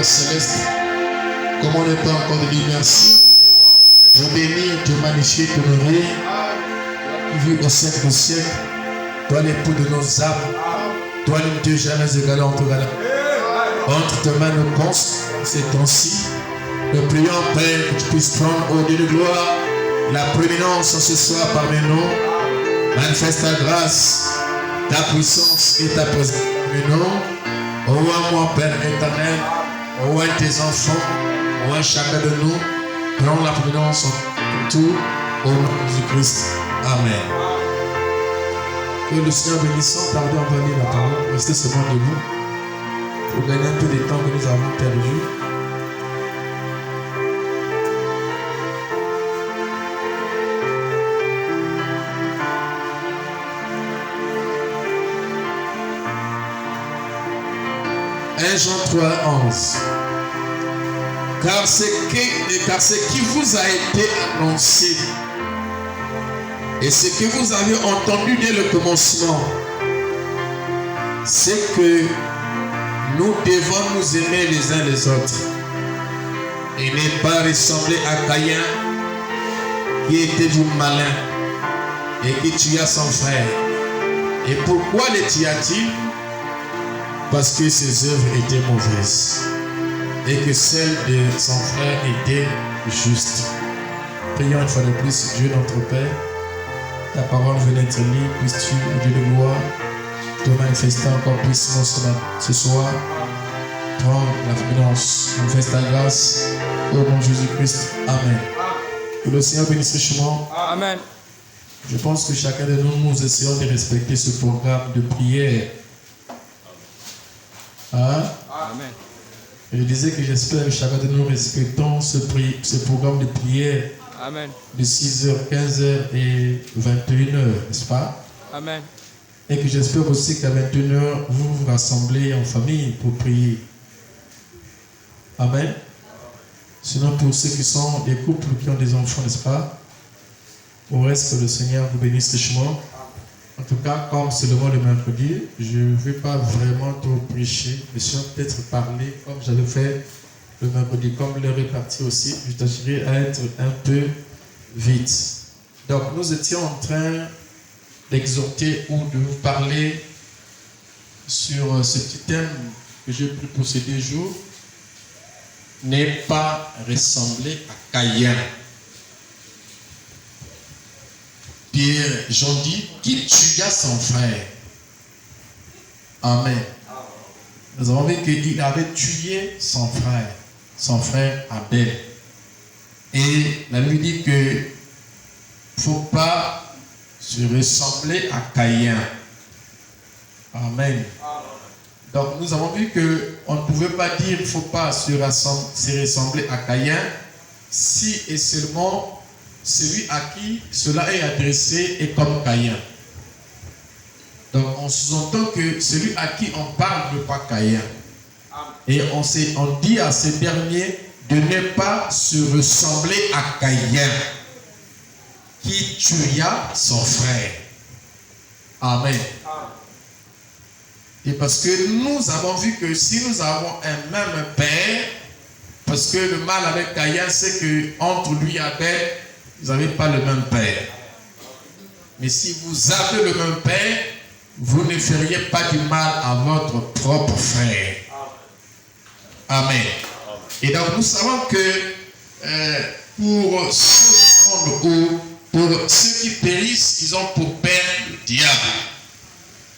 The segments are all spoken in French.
Céleste, comme on n'est pas encore de dire merci, te bénir, te magnifier, t'honorer, vu au siècle des siècles, toi l'époux de nos âmes, toi ne t'es jamais égalé entre galants. Entre tes mains nous conste ces temps-ci, nous prions Père que tu puisses prendre au Dieu de gloire la prééminence ce soir parmi nous, manifeste ta grâce, ta puissance et ta présence parmi nous. Ô moi Père éternel, ô tes enfants, ô chacun de nous, prenons la prééminence en tout, au nom de Jésus-Christ. Amen. Que le Seigneur bénisse, tardez en venir la parole, restez seulement debout, pour gagner un peu de temps que nous avons perdu. 1 Jean 3, 11. Car ce qui vous a été annoncé et ce que vous avez entendu dès le commencement, c'est que nous devons nous aimer les uns les autres et ne pas ressembler à Caïn qui était du malin et qui tua son frère. Et pourquoi le tua-t-il? Parce que ses œuvres étaient mauvaises et que celles de son frère étaient justes. Prions une fois de plus, Dieu notre Père, ta parole venait être lue, puisses-tu, Dieu de gloire, te manifester encore puissamment ce soir. Prends la prééminence, manifeste ta grâce, au nom de Jésus-Christ. Amen. Que le Seigneur bénisse richement. Amen. Je pense que chacun de nous essayons de respecter ce programme de prière. Hein? Amen. Je disais que j'espère que chacun de nous respectons ce programme de prière. Amen. De 6h, 15h et 21h, n'est-ce pas? Amen. Et que j'espère aussi qu'à 21h, vous vous rassemblez en famille pour prier. Amen. Sinon, pour ceux qui sont des couples qui ont des enfants, n'est-ce pas? Au reste, que le Seigneur vous bénisse richement. En tout cas, comme c'est le mois de mercredi, je ne vais pas vraiment trop prêcher, mais je vais peut-être parler comme j'avais fait le mercredi. Comme l'heure est partie aussi, je tâcherai à être un peu vite. Donc, nous étions en train d'exhorter ou de vous parler sur ce petit thème que j'ai pris pour ces 2 jours. Ne pas ressembler à Caïn. Pierre, Jean dit, qui tua son frère. Amen. Nous avons vu qu'il avait tué son frère Abel. Et la Bible dit que il ne faut pas se ressembler à Caïn. Amen. Donc nous avons vu qu'on ne pouvait pas dire qu'il ne faut pas se ressembler à Caïn si et seulement celui à qui cela est adressé est comme Caïn. Donc on sous-entend que celui à qui on parle n'est pas Caïn. Et on dit à ce dernier de ne pas se ressembler à Caïn. qui tua son frère. Amen. Et parce que nous avons vu que si nous avons un même père, parce que le mal avec Caïn, c'est que entre lui et Abel, vous n'avez pas le même père. Mais si vous avez le même père, vous ne feriez pas du mal à votre propre frère. Amen. Et donc nous savons que pour ce monde où pour ceux qui périssent, ils ont pour père le diable.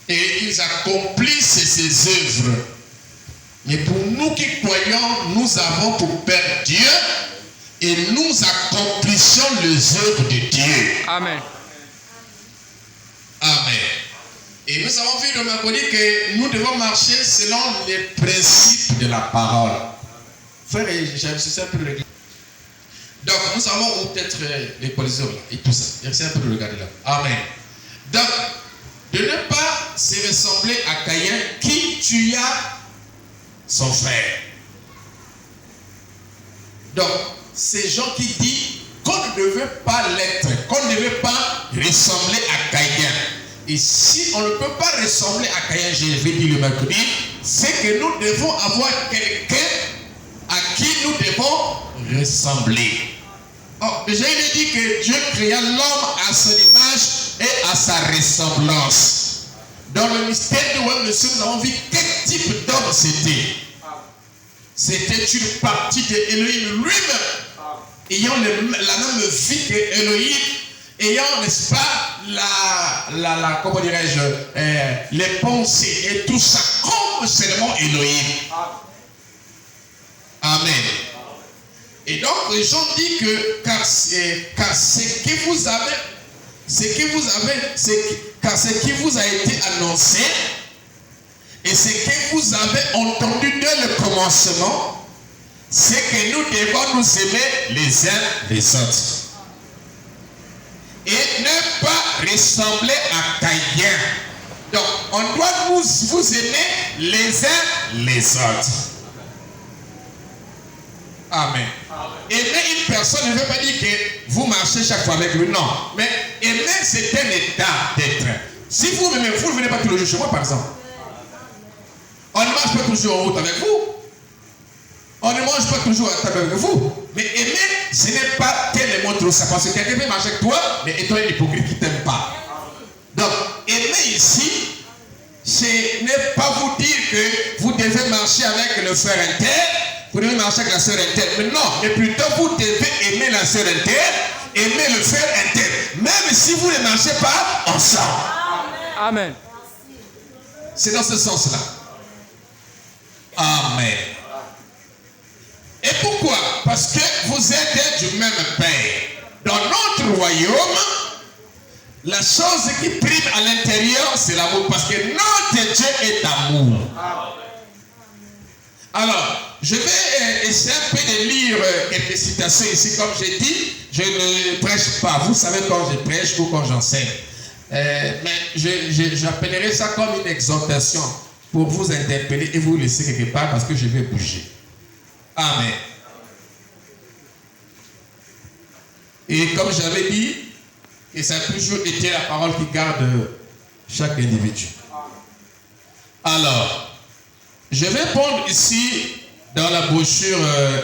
Et ils accomplissent ses œuvres. Mais pour nous qui croyons, nous avons pour père Dieu et nous accomplissons les œuvres de Dieu. Amen. Amen. Et nous avons vu le mercredi que nous devons marcher selon les principes de la parole. Frère, j'ai un peu le regarder. Donc, nous avons peut-être les coliseurs là et tout ça. J'ai un peu le regarder là. Amen. Donc, de ne pas se ressembler à Caïn qui tua son frère. Donc, ces gens qui disent qu'on ne devait pas l'être, qu'on ne devait pas ressembler à Caïn. Et si on ne peut pas ressembler à Caïn, je vais dire le mercredi, c'est que nous devons avoir quelqu'un à qui nous devons ressembler. Oh, déjà, il est dit que Dieu créa l'homme à son image et à sa ressemblance. Dans le mystère de Web-Monsieur, nous avons vu quel type d'homme c'était. C'était une partie d'Élohim lui-même, ayant la même vie qu'Élohim, ayant, n'est-ce pas, comment dirais-je, les pensées et tout ça comme seulement Élohim. Amen. Et donc, les gens disent que car ce qui vous a été annoncé et ce que vous avez entendu dès le commencement, c'est que nous devons nous aimer les uns les autres. Et ne pas ressembler à Caïn. Donc, on doit vous aimer les uns les autres. Amen. Aimer une personne ne veut pas dire que vous marchez chaque fois avec lui, non. Mais aimer, c'est un état d'être. Si vous m'aimez, vous ne venez pas tous les jours chez moi, par exemple. On ne marche pas toujours en route avec vous. On ne mange pas toujours à table avec vous. Mais aimer, ce n'est pas tellement trop ça. Parce que quelqu'un peut marcher avec toi, mais étant un hypocrite qui ne t'aime pas. Donc, aimer ici, ce n'est pas vous dire que vous devez marcher avec le frère inter. Vous devez marcher avec la sœur interne. Mais non, mais plutôt vous devez aimer la sœur interne, aimer le frère interne. Même si vous ne marchez pas ensemble. Amen. C'est dans ce sens-là. Amen. Et pourquoi? Parce que vous êtes du même Père. Dans notre royaume, la chose qui prime à l'intérieur, c'est l'amour. Parce que notre Dieu est amour. Alors, je vais essayer un peu de lire quelques citations ici. Comme j'ai dit, je ne prêche pas. Vous savez quand je prêche ou quand j'enseigne. Mais j'appellerai ça comme une exhortation pour vous interpeller et vous laisser quelque part parce que je vais bouger. Amen. Et comme j'avais dit, et ça a toujours été la parole qui garde chaque individu. Alors, je vais prendre ici dans la brochure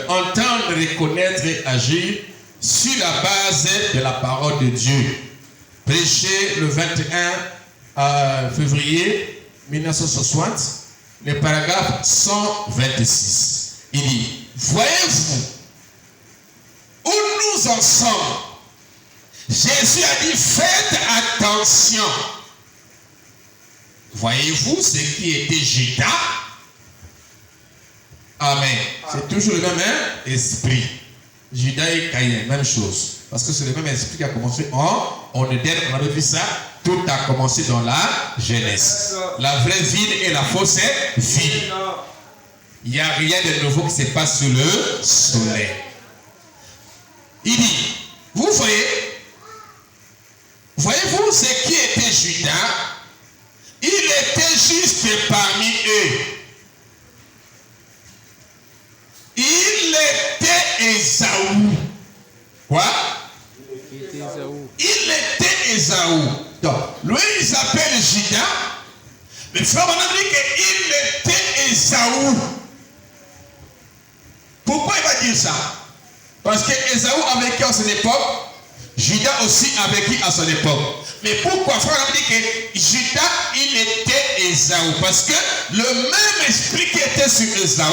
entendre, reconnaître et agir sur la base de la parole de Dieu. Prêché le 21 février 1960, le paragraphe 126. Il dit, voyez-vous où nous en sommes? Jésus a dit, faites attention. Voyez-vous ce qui était Judas? Amen. C'est toujours le même esprit. Judas et Caïn, même chose. Parce que c'est le même esprit qui a commencé en Éden. On avait vu ça. Tout a commencé dans la Genèse. La vraie ville et la fausse ville. Il n'y a rien de nouveau qui se passe sur le soleil. Il dit, vous voyez-vous ce qui était Judas? Il était juste parmi eux. Il était Ésaü. Quoi? Il il était Ésaü. Donc, lui, il s'appelle Judas. Mais frère, on a dit qu'il était Ésaü. Pourquoi il va dire ça? Parce que Ésaü a vécu à son époque, Judas aussi a vécu à son époque. Mais pourquoi frère, on a dit que Judas, il était Ésaü? Parce que le même esprit qui était sur Ésaü,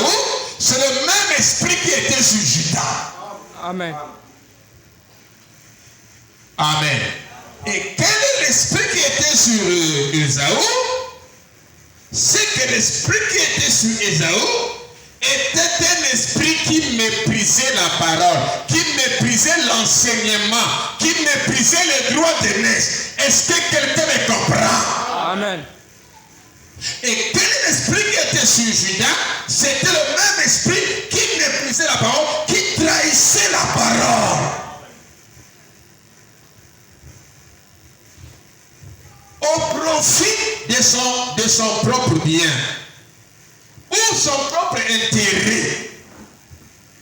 c'est le même esprit qui était sur Judas. Amen. Amen. Et quel est l'esprit qui était sur Ésaü? C'est que l'esprit qui était sur Ésaü était un esprit qui méprisait la parole, qui méprisait l'enseignement, qui méprisait les droits de naissance. Est-ce que quelqu'un me comprend? Amen. Et quel est l'esprit qui était sur Judas? C'était le même esprit qui méprisait la parole, qui trahissait la parole. Au profit de son propre bien ou son propre intérêt,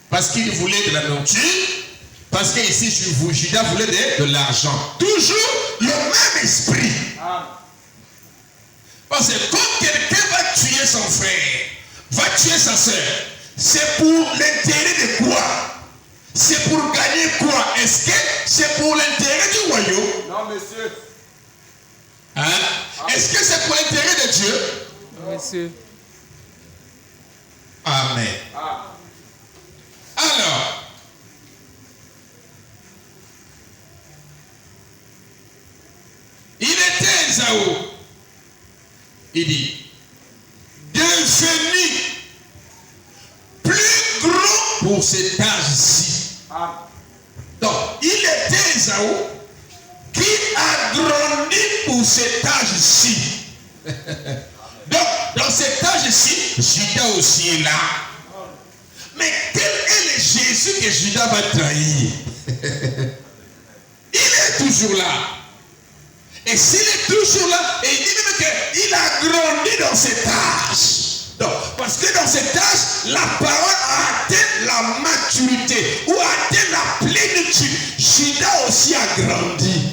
parce qu'il voulait de la nourriture, parce que ici Judas voulait de l'argent. Toujours le même esprit. Parce que quand quelqu'un va tuer son frère, va tuer sa soeur, c'est pour l'intérêt de quoi? C'est pour gagner quoi? Est-ce que c'est pour l'intérêt du royaume? Non, monsieur. Hein? Est-ce que c'est pour l'intérêt de Dieu? Non, monsieur. Amen. Alors, il était Ésaü. Il dit, devenu plus grand pour cet âge-ci. Donc, il était Ésaü qui a grandi pour cet âge-ci. Donc, dans cet âge-ci, Judas aussi est là. Mais quel est le Jésus que Judas va trahir? Il est toujours là. Et s'il est toujours là, et il dit même qu'il a grandi dans cet âge. Donc, parce que dans cet âge, la parole a atteint la maturité ou a atteint la plénitude. Judas aussi a grandi.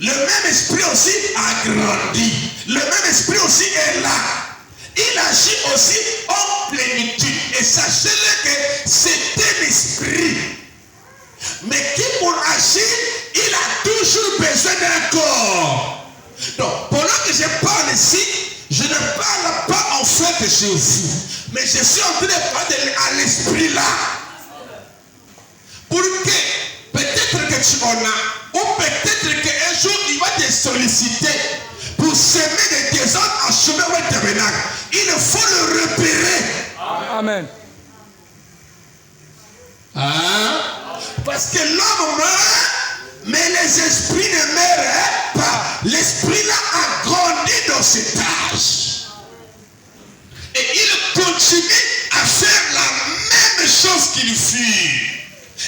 Le même esprit aussi a grandi. Le même esprit aussi est là. Il agit aussi en plénitude. Et sachez-le que c'est un esprit. Mais qui pour agir, il a toujours besoin d'un corps. Donc, pendant que je parle ici, je ne parle pas en fait chez vous. Mais je suis en train de parler à l'esprit là. Pour que peut-être que tu en as, ou peut-être qu'un jour il va te solliciter pour semer des désordres en chemin ou un tabernacle. Il faut le repérer. Amen. Hein? Parce que l'homme meurt, mais les esprits ne meurent pas. L'esprit là a grandi dans cet âge. Et il continue à faire la même chose qu'il fut.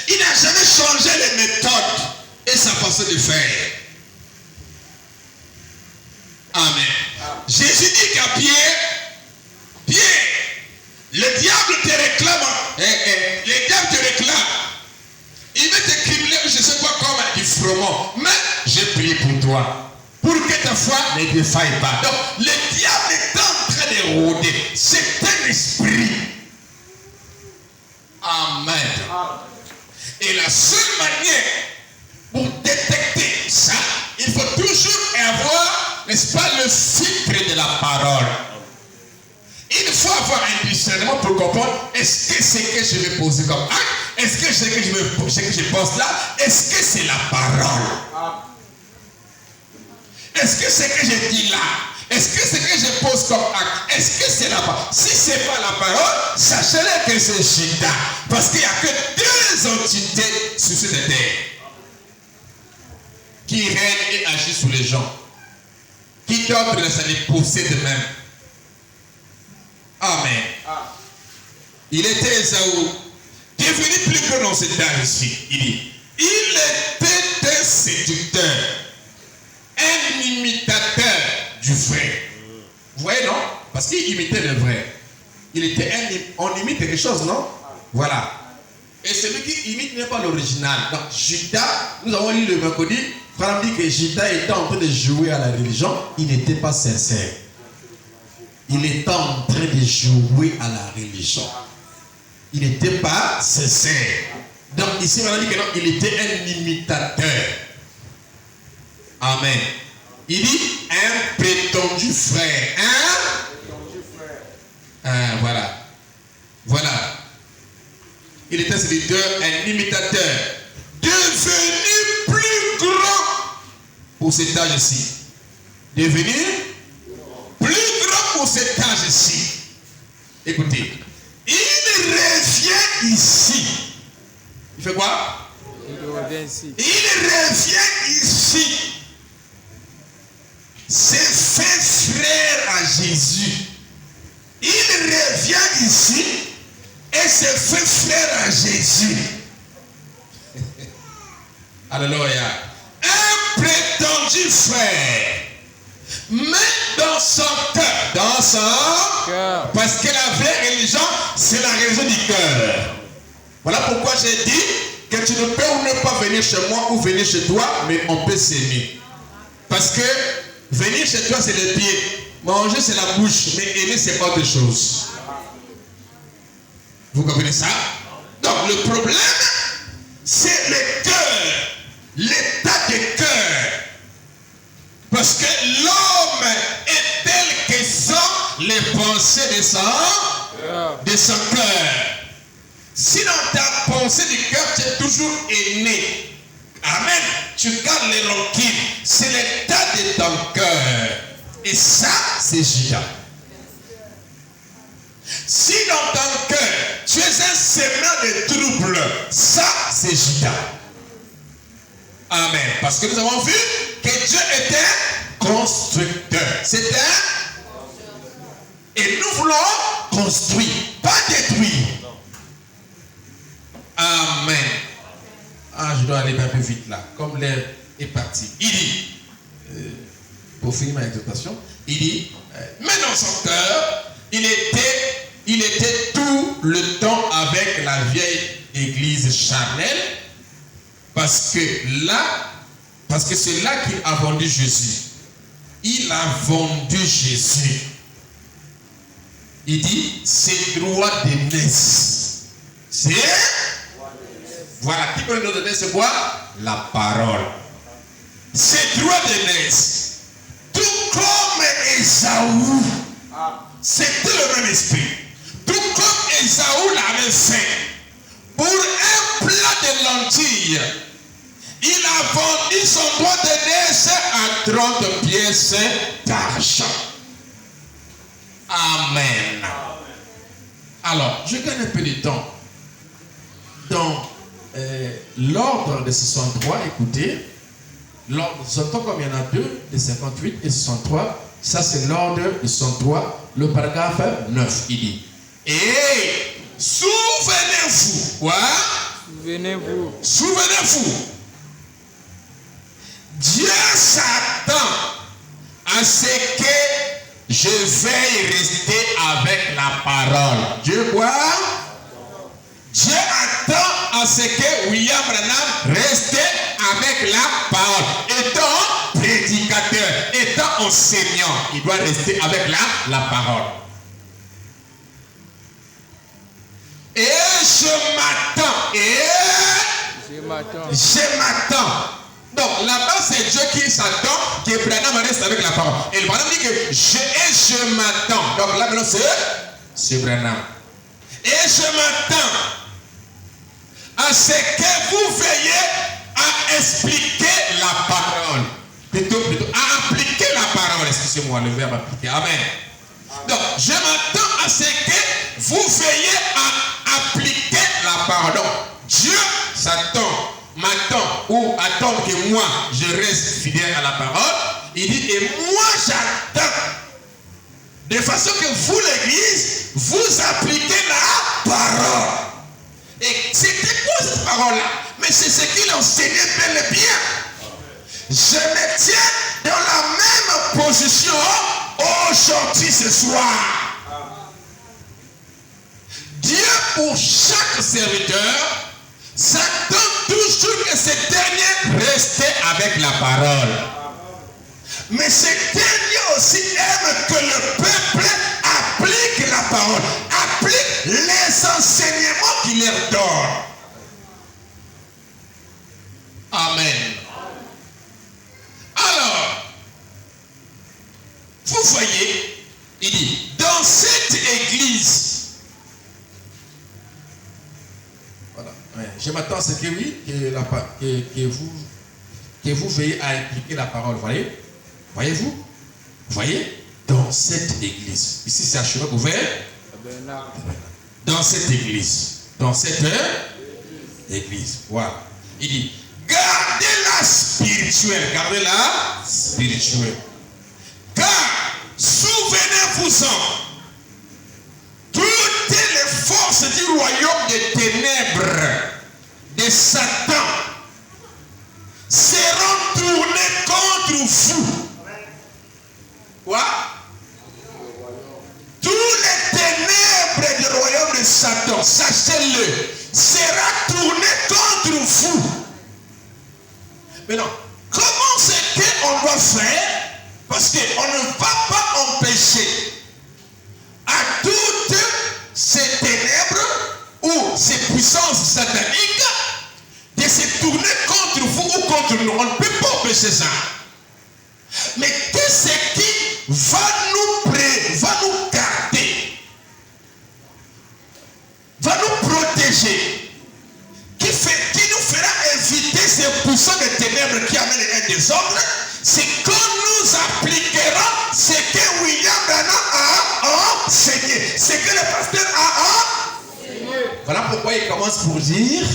Il n'a jamais changé les méthodes et sa façon de faire. Amen. Jésus dit qu'à Pierre, Pierre, le diable te réclame, le diable te réclame. Il veut te cribler, je ne sais pas comment, du froment. Mais j'ai prié pour toi, pour que ta foi ne défaille pas. Donc, le diable est en train de rôder. C'est un esprit. Amen. Et la seule manière pour détecter ça, il faut toujours avoir, n'est-ce pas, le filtre de la parole. Il faut avoir un discernement pour comprendre, est-ce que c'est que je vais poser comme acte? Est-ce que ce que je pense là, est-ce que c'est la parole? Est-ce que ce que je dis là, est-ce que ce que je pose comme acte, est-ce que c'est la parole? Si ce n'est pas la parole, sachez-le que c'est Judas. Parce qu'il n'y a que deux entités sur cette terre qui règnent et agissent sur les gens. Qui d'autre les possède de même? Amen. Il était Ésaü, devenu plus grand dans cet âge ici. Il dit, il était un séducteur, un imitateur du vrai. Vous voyez, non? Parce qu'il imitait le vrai. Il était on imite quelque chose, non? Voilà. Et celui qui imite n'est pas l'original. Donc Judas, nous avons lu le mercredi, Frère dit que Judas était en train de jouer à la religion, il n'était pas sincère. Il était en train de jouer à la religion. Il n'était pas sincère. Donc ici, on a dit que non, il était un imitateur. Amen. Il dit un prétendu frère. Voilà. Voilà. Il était serviteur, un imitateur, devenu plus grand pour cet âge-ci. Devenu plus grand pour cet âge-ci. Écoutez, il revient ici. Il fait quoi? Il revient ici. Il revient ici. C'est fait frère à Jésus. Il revient ici et se fait frère à Jésus. Alléluia. Un prétendu frère. Mais dans son cœur. Dans son cœur. Parce que la vraie religion, c'est la religion du cœur. Voilà pourquoi j'ai dit que tu ne peux ou ne pas venir chez moi ou venir chez toi, mais on peut s'aimer. Parce que venir chez toi, c'est les pieds. Manger, c'est la bouche. Mais aimer, c'est autre chose. Vous comprenez ça? Donc, le problème, c'est le cœur. L'état de cœur. Parce que l'homme est tel que sont les pensées de son cœur. Si dans ta pensée du cœur, tu es toujours aimé. Amen. Tu gardes les rancunes. C'est l'état de ton cœur. Et ça, c'est Judas. Si dans ton cœur, tu es un sémant de troubles, ça, c'est Judas. Amen. Parce que nous avons vu que Dieu est un constructeur. C'est un. Et nous voulons construire, pas détruire. Amen. Ah, je dois aller un peu vite là, comme l'air est parti. Il dit, pour finir ma exhortation, il dit, mais dans son cœur, il était tout le temps avec la vieille église charnelle, parce que c'est là qu'il a vendu Jésus. Il a vendu Jésus. Il dit, c'est droit d'aînesse. C'est. Voilà, qui peut nous donner c'est quoi? La parole. C'est droit d'aînesse. Tout comme Ésaü. C'était le même esprit. Tout comme Ésaü l'avait fait. Pour un plat de lentilles, il a vendu son droit d'aînesse à 30 pièces d'argent. Amen. Alors, je gagne un peu de temps. Dans l'ordre de 63, écoutez, l'ordre de 63, comme il y en a deux, de 58 et 63, ça c'est l'ordre de 63, le paragraphe 9, il dit. Et souvenez-vous, quoi? Souvenez-vous. Souvenez-vous. Dieu s'attend à ce que je veuille rester avec la parole. Dieu quoi? Dieu attend à ce que William Branham reste avec la parole. Étant prédicateur, étant enseignant, il doit rester avec la parole. Et je m'attends. Donc là-bas, c'est Dieu qui s'attend que Branham reste avec la parole. Et le Branham dit que je m'attends. Donc là maintenant, c'est Branham. Et je m'attends à ce que vous veillez à expliquer la parole. Plutôt, à appliquer la parole. Excusez-moi, le verbe appliquer. Amen. Donc, je m'attends à ce que vous veillez à appliquer la parole. Donc, Dieu m'attend ou attend que moi, je reste fidèle à la parole. Il dit, et moi, j'attends. De façon que vous, l'Église, vous appliquez la parole. Et c'était quoi cette parole-là? Mais c'est ce qu'il enseignait bel et bien. Je me tiens dans la même position aujourd'hui, ce soir. Dieu, pour chaque serviteur, s'attend toujours que ces derniers restent avec la parole. Mais ces derniers aussi aiment que le peuple applique la parole, applique les enseignements qu'il leur donne. Amen. Alors, vous voyez, il dit, dans cette église, voilà, je m'attends à ce que oui, que vous veillez à impliquer la parole, voyez-vous, voyez, dans cette église, ici c'est un chemin ouvert, dans cette église, voilà, il dit, gardez-la spirituelle, car souvenez-vous-en, toutes les forces du royaume des ténèbres de Satan seront tournées contre vous. Quoi? Tous les ténèbres du royaume de Satan, sachez-le, sera tourné contre vous. Maintenant, comment c'est qu'on doit faire? Parce qu'on ne va pas empêcher à toutes ces ténèbres ou ces puissances sataniques de se tourner contre vous ou contre nous. On ne peut pas empêcher ça. Mais qu'est-ce qui va nous garder, va nous protéger, qui nous fera éviter ces puissants de ténèbres qui amènent un désordre? C'est qu'on nous appliquera ce que William Branham a enseigné, ce que le pasteur a enseigné. Voilà pourquoi il commence pour dire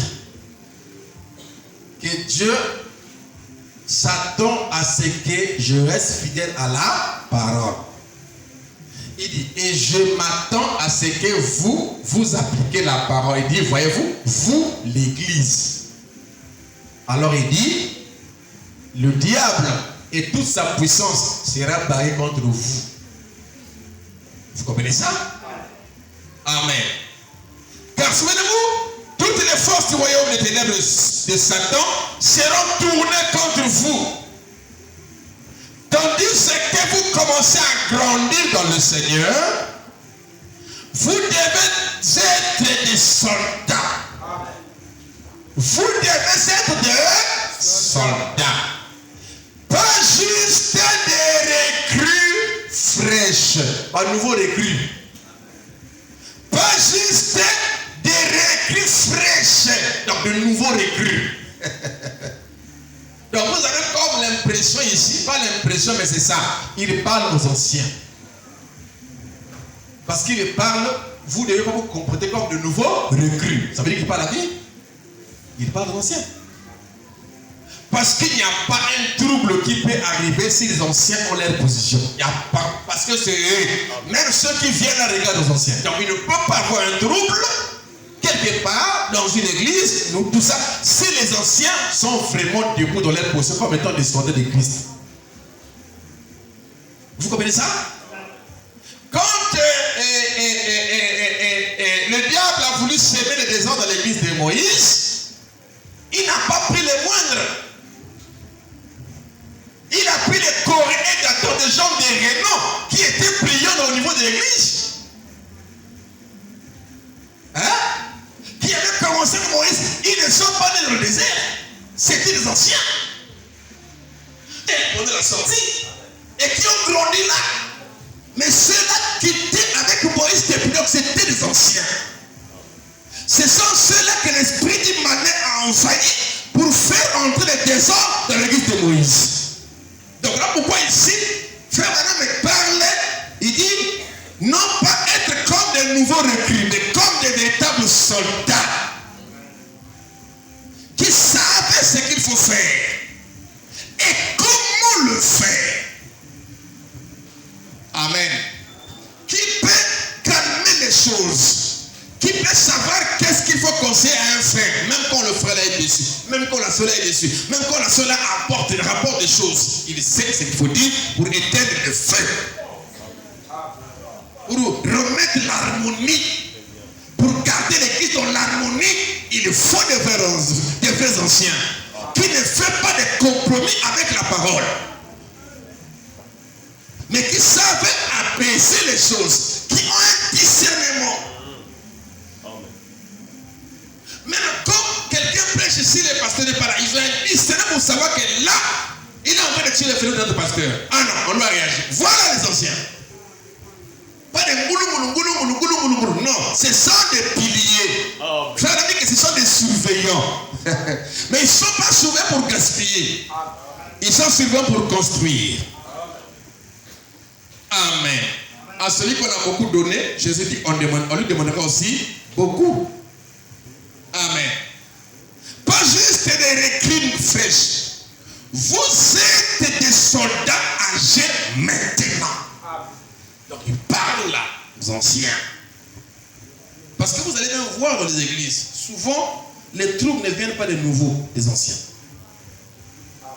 que Dieu s'attend à ce que je reste fidèle à la parole. Il dit, et je m'attends à ce que vous appliquez la parole. Il dit, voyez-vous, vous, l'église. Alors il dit, le diable et toute sa puissance sera barrée contre vous. Vous comprenez ça? Amen. Car souvenez-vous, toutes les forces du royaume des ténèbres de Satan seront tournées contre vous. Tandis que vous commencez à grandir dans le Seigneur, vous devez être des soldats. Vous devez être des soldats. Pas juste des recrues fraîches, un nouveau recrue. Pas juste des recrues fraîches, donc de nouveaux recrues. Donc vous avez comme l'impression ici, pas l'impression mais c'est ça, il parle aux anciens. Parce qu'il parle, vous devez pas vous comporter comme de nouveaux recrues. Ça veut dire qu'il parle à qui? Il parle aux anciens. Parce qu'il n'y a pas un trouble qui peut arriver si les anciens ont leur position. Il n'y a pas. Parce que c'est eux. Même ceux qui viennent à regarder aux anciens. Donc il ne peut pas avoir un trouble quelque part dans une église. Donc tout ça. Si les anciens sont vraiment debout dans leur position comme étant des soldats de Christ. Vous comprenez ça? Quand le diable a voulu semer le désordre dans l'église de Moïse, il n'a pas pris les moindres. Il a pris les Coréens d'Aton, des gens de renom qui étaient brillants au niveau de l'église. Hein? Qui avaient commencé avec Moïse. Ils ne sont pas nés dans le désert. C'était les anciens. Et on est la sortie. Et qui ont grandi là. Mais ceux-là qui étaient avec Moïse depuis donc c'était les anciens. Ce sont ceux-là que l'esprit du malin a envahi pour faire entrer les désordres dans l'église de Moïse. Donc là pourquoi ici, Frère Branham me parle, il dit, non pas être comme des nouveaux recrues, mais comme des véritables soldats qui savent ce qu'il faut faire et comment le faire. Amen. Qui peut calmer les choses. Qui peut savoir qu'est-ce qu'il faut conseiller à un frère, même quand le frère est dessus, même quand la soeur est dessus, même quand la soeur rapporte des choses. Il sait ce qu'il faut dire pour éteindre le feu. Pour remettre l'harmonie, pour garder garder l'église dans l'harmonie, il faut des vrais anciens qui ne font pas de compromis avec la parole, mais qui savent apaiser les choses, qui ont un discernement. Maintenant, comme quelqu'un prêche ici, les pasteurs de par là, ils ont un discernement pour savoir que là, il est en train de tirer le feu de notre pasteur. Ah non, on doit réagir. Voilà les anciens. Pas des goulou. Non, ce sont des piliers. Ça veut dire que ce sont des surveillants. Mais ils ne sont pas surveillants pour gaspiller. Ils sont surveillants pour construire. Amen. À celui qu'on a beaucoup donné, Jésus dit on lui demandera aussi beaucoup. Amen. Pas juste des recrues fraîches. Vous êtes des soldats âgés maintenant. Donc il parle là aux anciens. Parce que vous allez bien voir dans les églises, souvent les troupes ne viennent pas des nouveaux, des anciens. Ah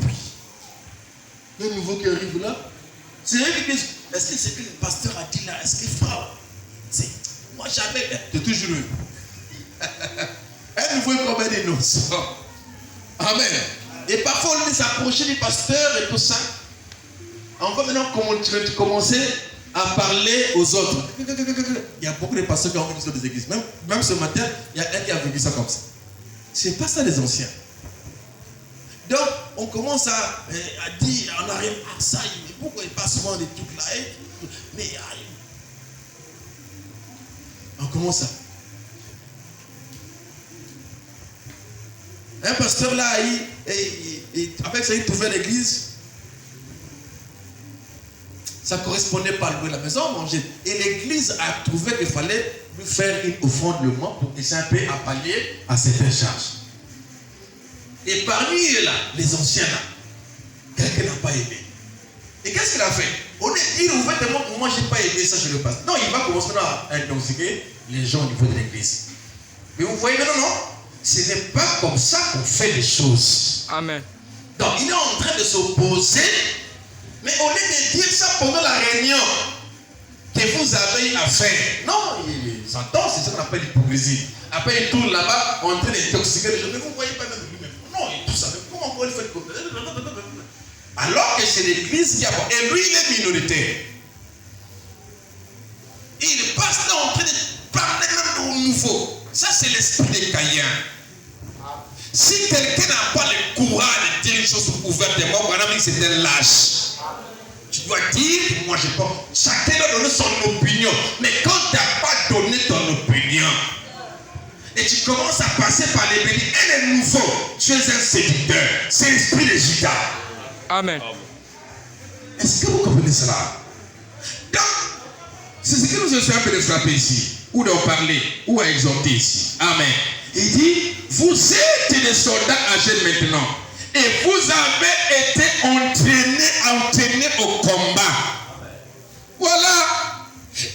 oui. Les nouveaux qui arrivent là, c'est eux qui disent, est-ce que c'est que le pasteur a dit là, est-ce que frère, c'est moi jamais, c'est toujours eux. Un nouveau combien de noces. Amen. Et parfois on s'approcher du pasteur et tout ça. On va maintenant commencer à parler aux autres. Il y a beaucoup de pasteurs qui ont vécu sur des églises. Même ce matin, il y a un qui a vécu ça comme ça. C'est pas ça les anciens. Donc, on commence à dire, on arrive à ça, mais pourquoi il passe souvent des trucs là? Mais on commence à. Un pasteur là, avec ça, il trouvait l'église. Ça ne correspondait pas à louer la maison, manger. Et l'église a trouvé qu'il fallait lui faire une offrande le mois pour essayer un peu à pallier à certaines charges. Et parmi eux là, les anciens là, quelqu'un n'a pas aimé. Et qu'est-ce qu'il a fait? On est dit ouvertement que moi je n'ai pas aimé ça, je le passe. Non, il va commencer à intoxiquer les gens au niveau de l'église. Mais vous voyez, non, ce n'est pas comme ça qu'on fait les choses. Amen. Donc il est en train de s'opposer. Mais au lieu de dire ça pendant la réunion que vous avez à faire, non, ils entendent, c'est ça qu'on appelle l'hypocrisie. Après, ils tournent là-bas en train d'intoxiquer les gens. Mais vous ne voyez pas même lui-même. Non, tout ça. Mais comment on fait le... Alors que c'est l'église qui a... Et lui, il est minoritaire. Il passe là en train de parler même au nouveau. Ça, c'est l'esprit des Caïens. Si quelqu'un n'a pas le courage de dire une chose ouvertement, c'est un lâche. Tu dois dire, moi je pense, chacun doit donner son opinion. Mais quand tu n'as pas donné ton opinion, et tu commences à passer par les bénis, elle est nouveau, tu es un séducteur. C'est l'esprit de Judas. Amen. Est-ce que vous comprenez cela? Donc, c'est ce que nous sommes un peu de frapper ici, ou d'en parler, ou à exhorter ici. Amen. Il dit, vous êtes des soldats âgés maintenant. Et vous avez été entraînés au combat. Voilà.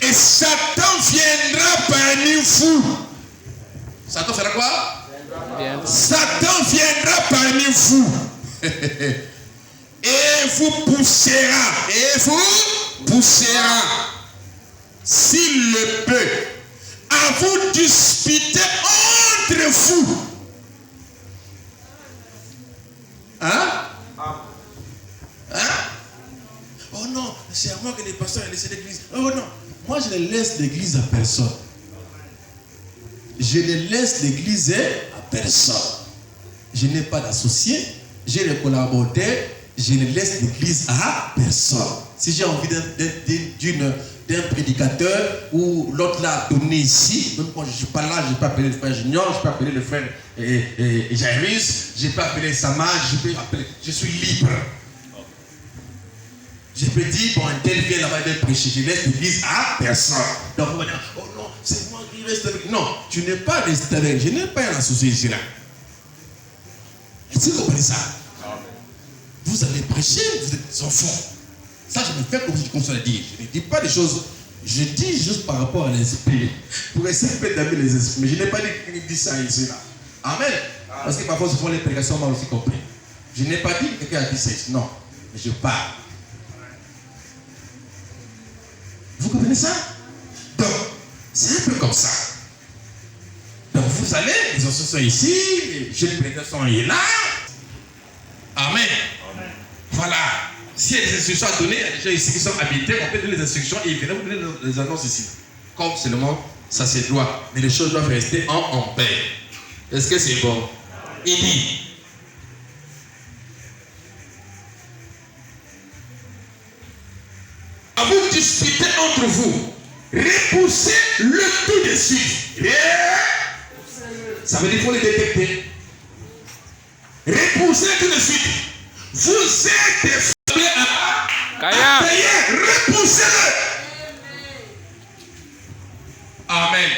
Et Satan viendra parmi vous. Satan fera quoi? Satan viendra parmi vous. Et vous poussera. S'il le peut, à vous disputer entre vous. Oh non, c'est à moi que les pasteurs ont laissé l'église. Oh non, moi je ne laisse l'église à personne. Je ne laisse l'église à personne. Je n'ai pas d'associé, j'ai des collaborateurs, je ne laisse l'église à personne. Si j'ai envie d'un prédicateur ou l'autre l'a donné ici, même quand je ne suis pas là, je ne peux pas appeler le frère Junior, je peux appeler le frère Jairus, je peux appeler Sama, je suis libre. Je peux dire, bon, un tel vient là-bas de prêcher, je laisse l'église à personne. Donc on va dire, oh non, c'est moi qui reste avec. Non, tu n'es pas resté avec, je n'ai pas un associé ici là. Est-ce que vous comprenez ça? Vous allez prêcher, vous êtes des enfants. Ça, je me fais comme ça le dire. Je ne dis pas des choses, je dis juste par rapport à l'esprit. Pour essayer d'amener les esprits. Mais je n'ai pas dit ça ici là. Amen. Parce que parfois, ce sont les prédications mal aussi compris. Je n'ai pas dit que quelqu'un a dit ça ici. Non. Mais je parle. Vous comprenez ça? Donc, c'est un peu comme ça. vous allez, les instructions sont ici, les jeunes présidents sont là. Amen. Voilà. S'il y a des instructions à donner, il y a des gens ici qui sont habilités, on peut donner les instructions et venez vous donner les annonces ici. Comme seulement ça se doit. Mais les choses doivent rester en paix. Est-ce que c'est bon? Il dit, à vous discuter entre vous, repoussez le tout de suite. Ça veut dire qu'il faut les détecter. Repoussez tout de suite. Vous êtes des faibles à payer. Repoussez-le. Amen.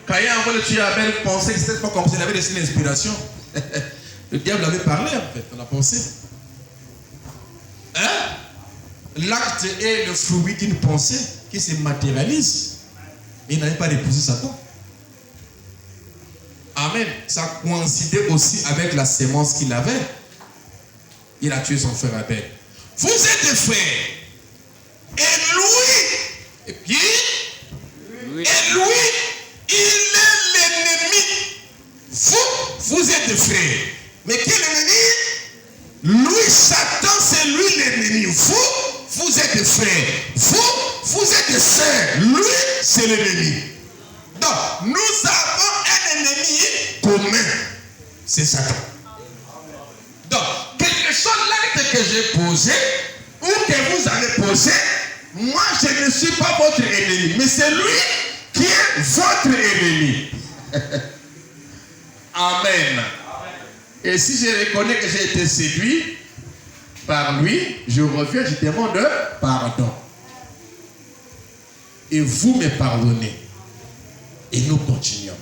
Caïn, avant de tuer Abel, pensait que c'était pas comme s'il avait laissé l'inspiration. Le diable avait parlé en fait, on a pensé. Hein? L'acte est le fruit d'une pensée qui se matérialise. Il n'avait pas repoussé Satan. Amen. Ça coïncidait aussi avec la sémence qu'il avait. Il a tué son frère Abel. Vous êtes des frères. Et lui, et puis, et lui, il est l'ennemi. Vous êtes des frères. Mais quel ennemi? Lui, Satan, c'est lui l'ennemi. Vous êtes des frères. Vous êtes des sœurs. Lui, c'est l'ennemi. Donc, nous avons un ennemi commun. C'est Satan. Donc, quelque chose l'acte que j'ai posé, ou que vous avez posé, moi, je ne suis pas votre ennemi. Mais c'est lui qui est votre ennemi. Amen. Et si je reconnais que j'ai été séduit par lui, je reviens, je demande pardon. Et vous me pardonnez. Et nous continuons.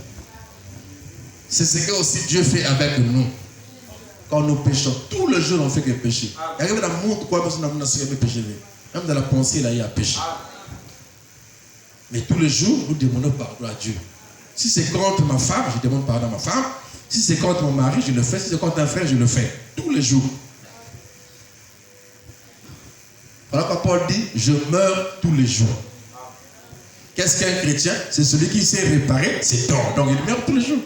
C'est ce que aussi Dieu fait avec nous. Quand nous péchons, tout le jour on fait que pécher. Il y a dans le monde quoi, parce qu'on a péché. Même dans la pensée, là, il y a péché. Mais tous les jours, nous demandons pardon à Dieu. Si c'est contre ma femme, je demande pardon à ma femme. Si c'est contre mon mari, je le fais. Si c'est contre un frère, je le fais. Tous les jours. Voilà quand Paul dit, je meurs tous les jours. Qu'est-ce qu'un chrétien? C'est celui qui s'est réparé, c'est tort. Donc il meurt tous les jours.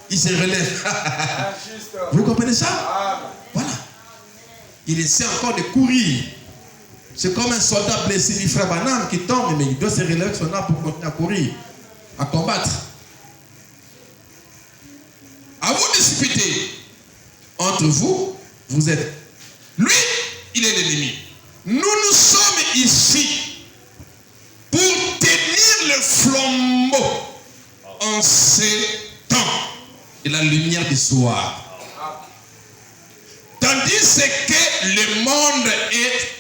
Il se relève. Vous comprenez ça? Voilà. Il essaie encore de courir. C'est comme un soldat blessé du frère Banane qui tombe, mais il doit se relever avec son arme pour continuer à courir, à combattre. À vous discuter entre vous, vous êtes. Lui, il est l'ennemi. Nous sommes ici pour tenir le flambeau en ces temps de la lumière du soir. Tandis que le monde est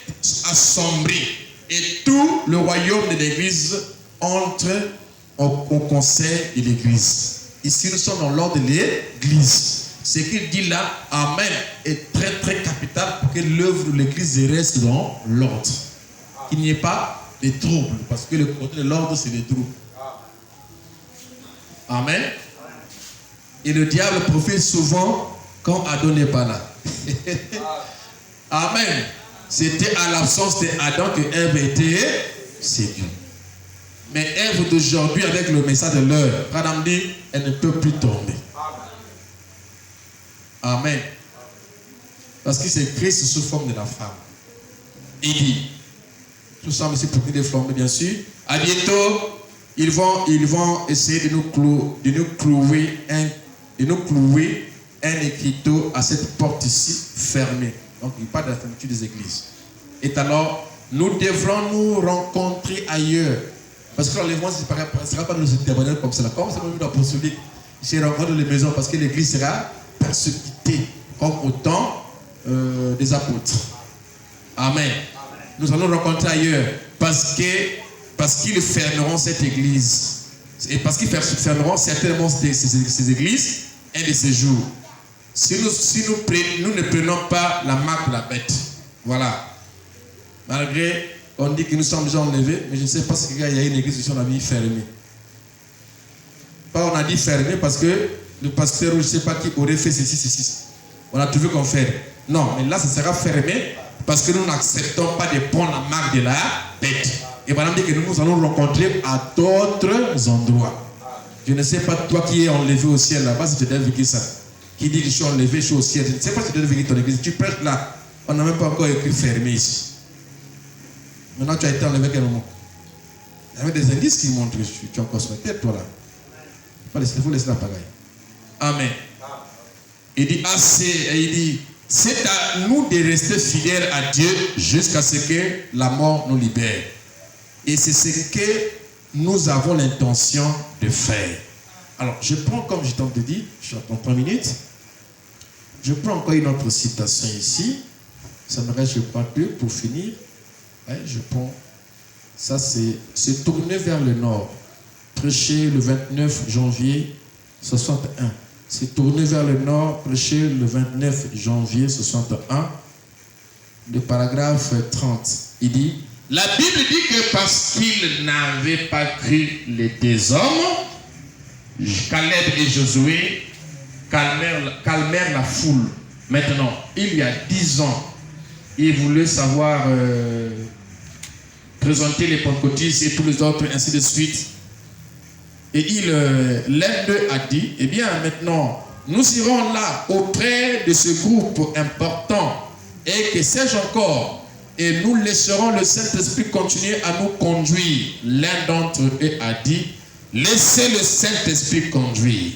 assombri et tout le royaume de l'Église entre au conseil de l'Église. Ici, nous sommes dans l'ordre de l'Église. Ce qu'il dit là, Amen, est très très capital pour que l'œuvre de l'Église reste dans l'ordre. Qu'il n'y ait pas de troubles, parce que le côté de l'ordre, c'est les troubles. Amen. Et le diable profite souvent quand Adam n'est pas là. Amen. C'était à l'absence d'Adam que Ève était séduite. Mais Ève d'aujourd'hui, avec le message de l'heure, Adam dit, elle ne peut plus tomber. Amen. Parce que c'est Christ sous forme de la femme. Il dit, nous sommes ici pour des flammes, bien sûr. À bientôt, ils vont essayer de nous clouer un écriteau à cette porte ici fermée. Donc, il parle de la fermeture des églises. Et alors, nous devrons nous rencontrer ailleurs. Parce que l'enlèvement, ce ne sera pas dans le témoignage comme cela. Comme c'est dans l'apostolique, je rencontre les maisons parce que l'église sera persécutée comme au temps des apôtres. Amen. Nous allons rencontrer ailleurs parce qu'ils fermeront cette église. Et parce qu'ils fermeront certainement ces églises un de ces jours. Si nous ne prenons pas la marque de la bête. Voilà. Malgré on dit que nous sommes déjà enlevés, mais je ne sais pas si il y a une église qui on a mis fermée. Pas on a dit fermée parce que le pasteur, je ne sais pas qui aurait fait ceci. On a trouvé qu'on fait. Non, mais là, ça sera fermé parce que nous n'acceptons pas de prendre la marque de la bête. Et madame dit que nous allons rencontrer à d'autres endroits. Je ne sais pas, toi qui es enlevé au ciel là-bas, si tu dois vécu ça. Qui dit que je suis enlevé, je suis au ciel. Je ne sais pas si tu dois vécu ton église. Tu prêches là. On n'a même pas encore écrit fermé ici. Maintenant, tu as été enlevé à quel moment? Il y avait des indices qui montrent que tu es encore sur la tête, toi là. Il faut laisser la pagaille. Amen. Il dit, c'est à nous de rester fidèles à Dieu jusqu'à ce que la mort nous libère. Et c'est ce que nous avons l'intention de faire. Alors, je prends, comme je t'en dit, je suis à 3 minutes. Je prends encore une autre citation ici. Ça me reste, je crois, 2 pour finir. Je prends, ça c'est se tourner vers le nord. Prêcher le 29 janvier 61. Se tourner vers le nord, prêcher le 29 janvier 61. Le paragraphe 30. Il dit, la Bible dit que parce qu'ils n'avaient pas cru les 2 hommes, Caleb et Josué calmèrent la foule. Maintenant, il y a 10 ans, ils voulaient savoir présenter les pentecôtistes et tous les autres, ainsi de suite. Et l'un d'eux a dit, eh bien maintenant, nous irons là auprès de ce groupe important et que sais-je encore, et nous laisserons le Saint-Esprit continuer à nous conduire. L'un d'entre eux a dit, laissez le Saint-Esprit conduire.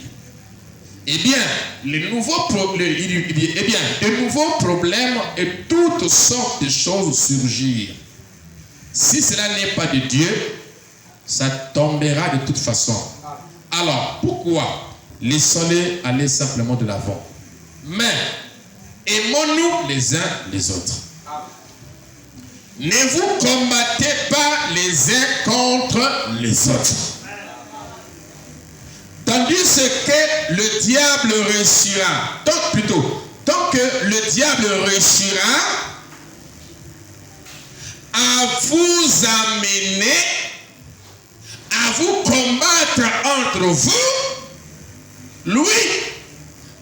Eh bien, de nouveaux problèmes et toutes sortes de choses surgirent. Si cela n'est pas de Dieu, ça tombera de toute façon. Alors, pourquoi laissons-les aller simplement de l'avant? Mais, aimons-nous les uns les autres. Ne vous combattez pas les uns contre les autres. Tandis que le diable réussira, tant que le diable réussira à vous amener, à vous combattre entre vous, lui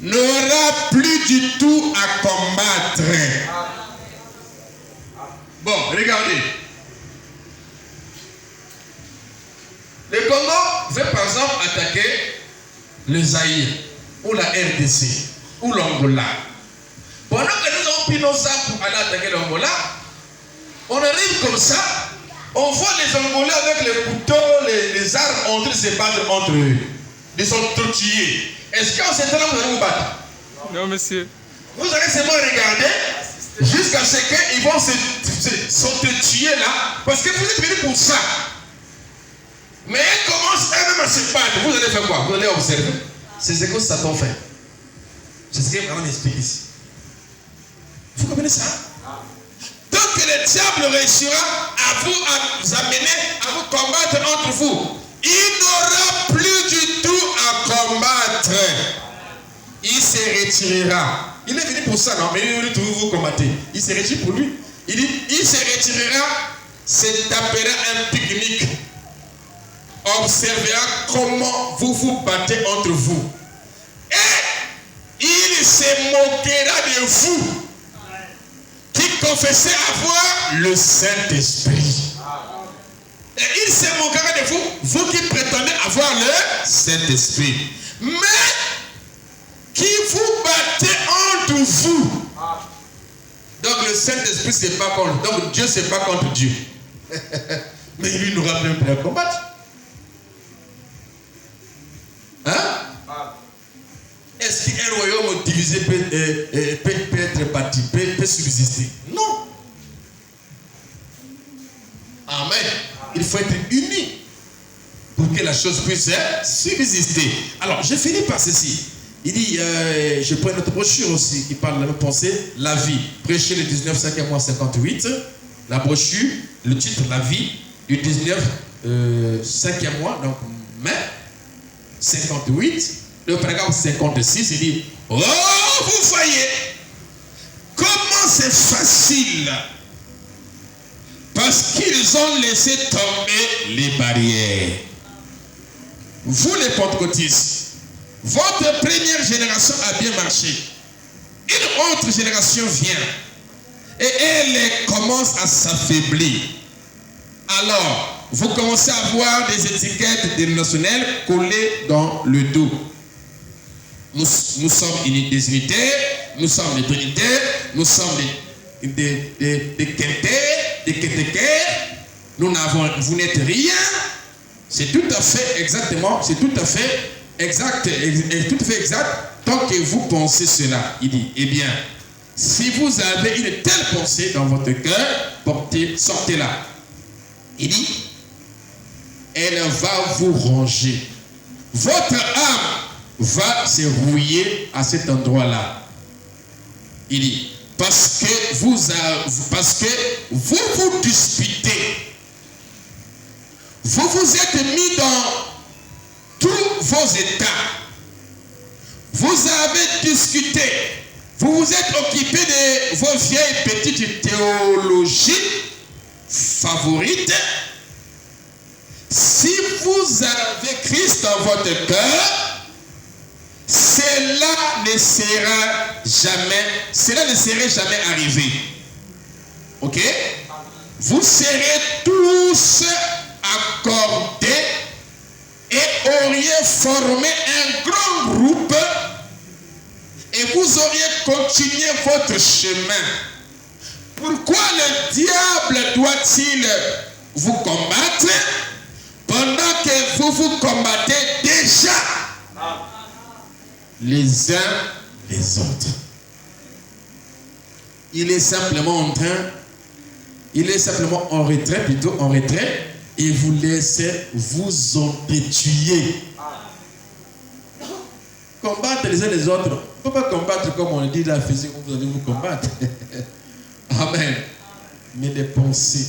n'aura plus du tout à combattre. Bon, regardez. Le Congo veut par exemple attaquer le Zaïre, ou la RDC, ou l'Angola. Pendant que nous avons pris nos armes pour aller attaquer l'Angola, on arrive comme ça, on voit les Angolais avec les couteaux, les armes entrer se battre entre eux. Ils sont tortillés. Est-ce qu'en ce temps-là, vous allez vous battre? Non, monsieur. Vous allez seulement regarder jusqu'à ce qu'ils vont s'entretuer là, parce que vous êtes venus pour ça. Mais ils commencent eux-mêmes à se battre. Vous allez faire quoi? Vous allez observer. C'est ce que Satan fait. C'est ce qu'il vraiment explique ici. Vous comprenez ça? Tant que le diable réussira à vous amener, à vous combattre entre vous, il n'aura plus du tout à combattre. Il se retirera. Il est venu pour ça, non? Mais il veut vous combattre. Il se retire pour lui. Il dit, il se retirera, se tapera un pique-nique. Observera comment vous vous battez entre vous. Et il se moquera de vous qui confessez avoir le Saint-Esprit. Et il se moquera de vous, vous qui prétendez avoir le Saint-Esprit. Mais qui vous battez entre vous. Donc le Saint-Esprit c'est pas contre. Donc Dieu c'est pas contre Dieu. Mais lui n'aura même plus à combattre. Hein? Est-ce qu'un royaume divisé peut être bâti, peut subsister? Non. Amen. Il faut être unis pour que la chose puisse subsister. Alors, je finis par ceci. Il dit, je prends notre brochure aussi qui parle de la même pensée, la vie. Prêcher le 19 5e mois 58. La brochure, le titre, la vie, du 19 5e mois, donc mai 58. Le paragraphe 56, il dit, oh, vous voyez comment c'est facile. Parce qu'ils ont laissé tomber les barrières. Vous les pentecôtistes, votre première génération a bien marché. Une autre génération vient. Et elle commence à s'affaiblir. Alors, vous commencez à voir des étiquettes dénominationnelles collées dans le dos. Nous sommes des unitaires, nous sommes des trinitaires, nous sommes des quintaires, des catéchaires. Vous n'êtes rien. C'est tout à fait exactement, c'est tout à fait exact, tant que vous pensez cela. Il dit, eh bien, si vous avez une telle pensée dans votre cœur, sortez-la. Il dit, elle va vous ranger. Votre âme va se rouiller à cet endroit-là. Il dit, parce que vous vous disputez. Vous vous êtes mis dans tous vos états. Vous avez discuté. Vous vous êtes occupé de vos vieilles petites théologies favorites. Si vous avez Christ dans votre cœur, cela ne serait jamais arrivé. Ok? Vous serez tous accordés et auriez formé un grand groupe et vous auriez continué votre chemin. Pourquoi le diable doit-il vous combattre pendant que vous combattez déjà les uns les autres? Il est simplement en retrait, et vous laissez vous entretuer. Combattre les uns les autres. On ne peut pas combattre comme on le dit dans la physique, vous allez vous combattre. Amen. Mais les pensées.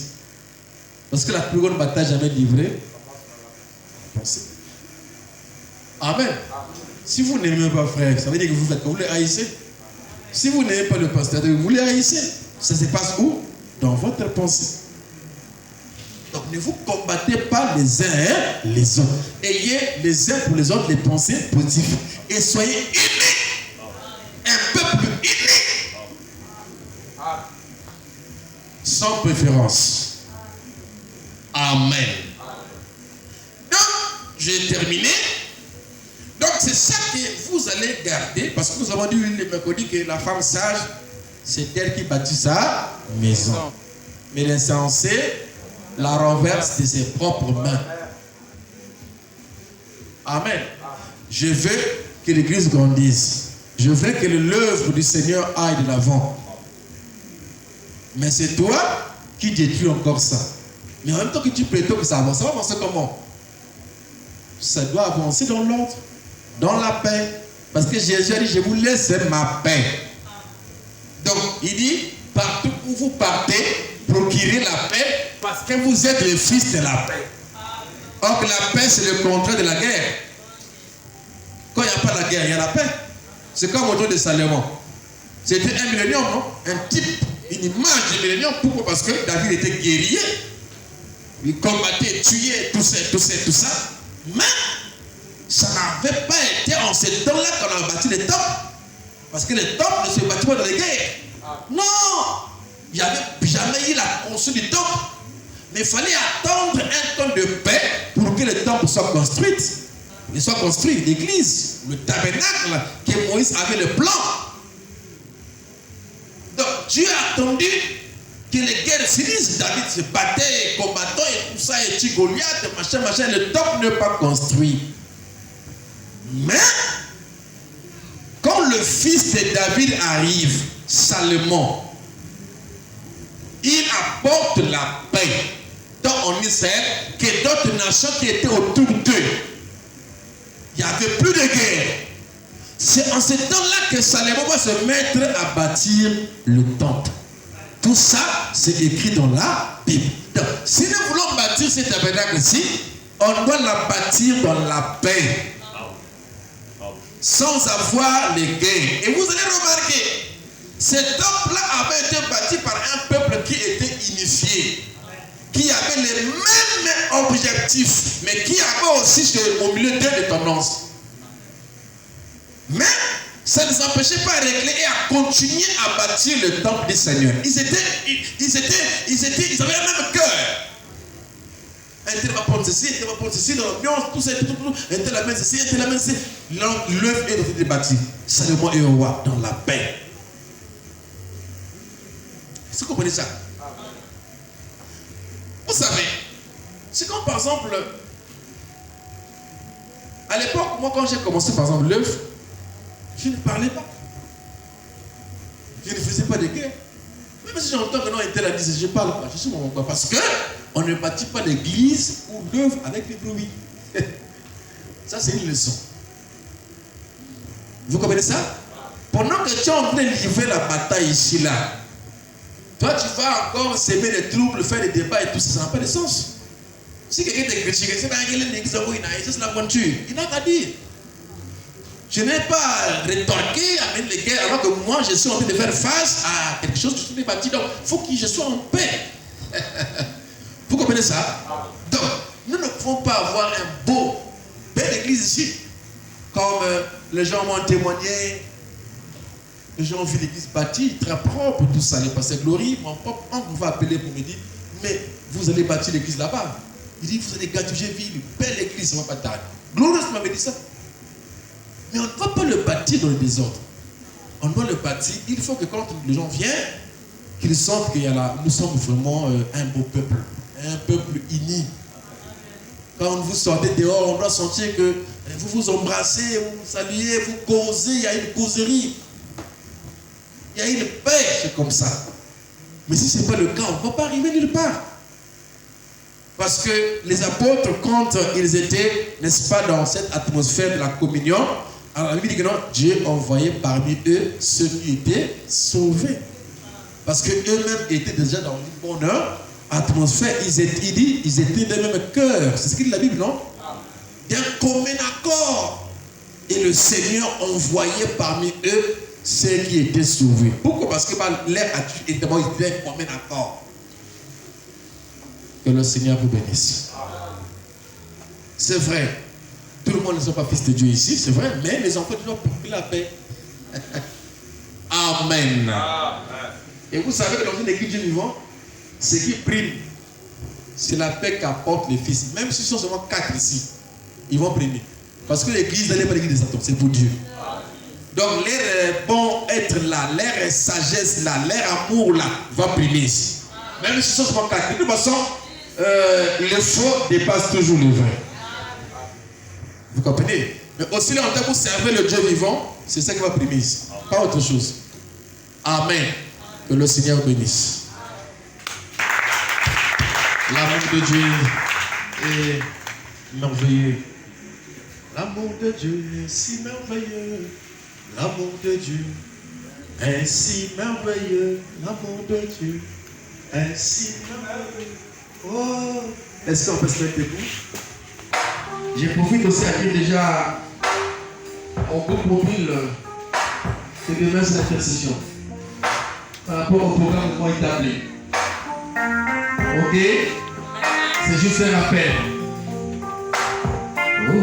Parce que la plus grande bataille jamais livrée, pensée. Amen. Si vous n'aimez pas frère, ça veut dire que vous le haïssez. Si vous n'aimez pas le pasteur, vous le haïssez. Ça se passe où? Dans votre pensée. Donc ne vous combattez pas les uns les autres. Ayez les uns pour les autres les pensées positives. Et soyez unis. Un peuple uni. Sans préférence. Amen. Donc, j'ai terminé. Donc c'est ça que vous allez garder. Parce que nous avons dit le mercredi que la femme sage, c'est elle qui bâtit sa maison. Mais l'insensé la renverse de ses propres mains. Amen. Je veux que l'église grandisse. Je veux que l'œuvre du Seigneur aille de l'avant. Mais c'est toi qui détruis encore ça. Mais en même temps que tu prétends que ça avance, ça va avancer comment? Ça doit avancer dans l'ordre, dans la paix. Parce que Jésus a dit, je vous laisse ma paix. Donc, il dit, partout où vous partez, procurez la paix. Parce que vous êtes le fils de la paix. Or, la paix, c'est le contraire de la guerre. Quand il n'y a pas la guerre, il y a la paix. C'est comme au temps de Salomon. C'était un millénium, non? Un type, une image du millénium. Pourquoi? Parce que David était guerrier. Il combattait, tuait, tout ça. Mais, ça n'avait pas été en ce temps-là qu'on a bâti les temples. Parce que les temples ne se bâtissent pas dans les guerres. Non! Il n'y avait jamais eu la construction du temple. Mais il fallait attendre un temps de paix pour que le temple soit construit. Il soit construit, l'église, le tabernacle que Moïse avait le plan. Donc Dieu a attendu que les guerres finissent. David se battait, combattant et tout ça, et tu Goliath, machin, le temple n'est pas construit. Mais, quand le fils de David arrive, Salomon, il apporte la paix en Israël que d'autres nations qui étaient autour d'eux. Il n'y avait plus de guerre. C'est en ce temps-là que Salomon va se mettre à bâtir le temple. Tout ça, c'est écrit dans la Bible. Donc, si nous voulons bâtir cet tabernacle-ci, on doit la bâtir dans la paix. Sans avoir les guerres. Et vous allez remarquer, ce temple-là avait été bâti par un peuple qui était unifié, qui avait les mêmes objectifs, mais qui avait aussi au milieu d'eux des tendances. Mais ça ne les empêchait pas de régler et à continuer à bâtir le temple du Seigneur. Ils avaient un même cœur. un tel va prendre ceci, un tel va prendre ceci, l'ambiance, tout ça, un tel amène ceci, un tel amène ceci. L'œuvre est dans cette bâtie. Salomon est roi dans la paix. Est-ce que vous comprenez ça? Vous savez, c'est comme par exemple, à l'époque, moi quand j'ai commencé par exemple l'œuvre, je ne parlais pas. Je ne faisais pas de guerre. Même si j'entends que non, un tel a dit, je ne parle pas. Je suis mon quoi. Parce qu'on ne bâtit pas l'église ou l'œuvre avec les bruits. Ça, c'est une leçon. Vous comprenez ça? Pendant que tu es en train de livrer la bataille ici, là, toi, tu vas encore s'aimer les troubles, faire des débats et tout ça, ça n'a pas de sens. Si quelqu'un te critique, c'est dans l'église, c'est la voiture. Il n'a qu'à dire. Je n'ai pas rétorqué, amené les guerres, alors que moi, je suis en train de faire face à quelque chose que je suis bâti. Donc, il faut que je sois en paix. Vous comprenez ça? Donc, nous ne pouvons pas avoir un belle église ici. Comme les gens m'ont témoigné, les gens ont vu l'église bâtie, très propre, tout ça. Le pasteur Glory, mon propre oncle va appeler pour me dire, mais vous allez bâtir l'église là-bas. Il dit, vous allez gâter, j'ai vu une belle église, ça va pas tarder. Glorious m'avait dit ça. Mais on ne va pas le bâtir dans le désordre. On doit le bâtir. Il faut que quand les gens viennent, qu'ils sentent qu'il y a là, nous sommes vraiment un beau peuple. Un peuple uni. Quand vous sortez dehors, on doit sentir que vous vous embrassez, vous vous saluez, vous causez, il y a une causerie. Il y a une paix, c'est comme ça. Mais si ce n'est pas le cas, on ne va pas arriver nulle part. Parce que les apôtres, quand ils étaient, n'est-ce pas, dans cette atmosphère de la communion, alors la Bible dit que non, Dieu envoyait parmi eux ceux qui étaient sauvés. Parce qu'eux-mêmes étaient déjà dans une bonne atmosphère. Ils étaient d'un même cœur. C'est ce qu'il dit la Bible, non? D'un commun accord. Et le Seigneur envoyait parmi eux ceux qui étaient sauvés. Pourquoi? Parce que leur attitude était d'un commun accord. Que le Seigneur vous bénisse. C'est vrai. Tout le monde ne sont pas fils de Dieu ici, c'est vrai, mais les enfants doivent proclamer la paix. Amen. Et vous savez que dans une église Dieu vivant, ce qui prime, c'est la paix qu'apportent les fils. Même s'ils sont seulement 4 ici, ils vont primer. Parce que l'église n'est pas l'église de Satan, c'est pour Dieu. Donc, leur bon être là, leur sagesse là, leur amour là, va primer ici. Même s'ils sont seulement 4. De toute façon, le faux dépasse toujours le vrai. Vous comprenez? Mais aussi en tant que vous servez le Dieu vivant, c'est ça qui va primer ici. Pas autre chose. Amen. Que le Seigneur bénisse. L'amour de Dieu est merveilleux. L'amour de Dieu est si merveilleux. L'amour de Dieu est si merveilleux. L'amour de Dieu est si merveilleux. Oh! Est-ce qu'on peut se mettre debout? Je profite aussi à dire déjà au groupe mobile que demain c'est l'intercession par rapport au programme qu'on établi. Ok? C'est juste un rappel. Oh,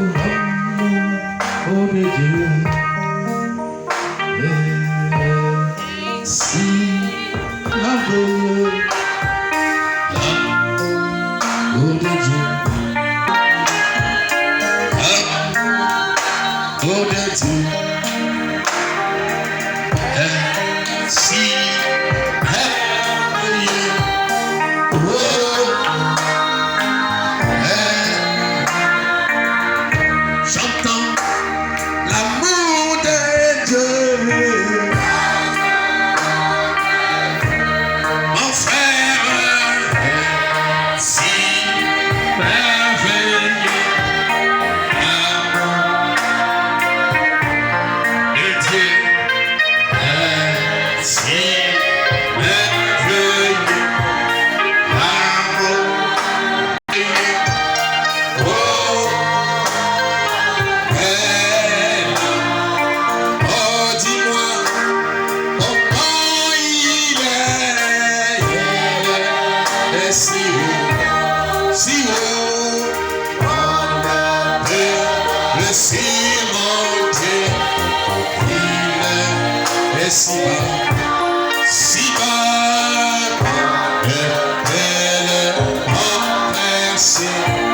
l'amour de Dieu est si merveilleux. L'amour de Dieu. Oh de Dieu, si merveilleux, j'entends l'amour de Dieu, mon frère, si merveilleux. Si bas, elle est renversée.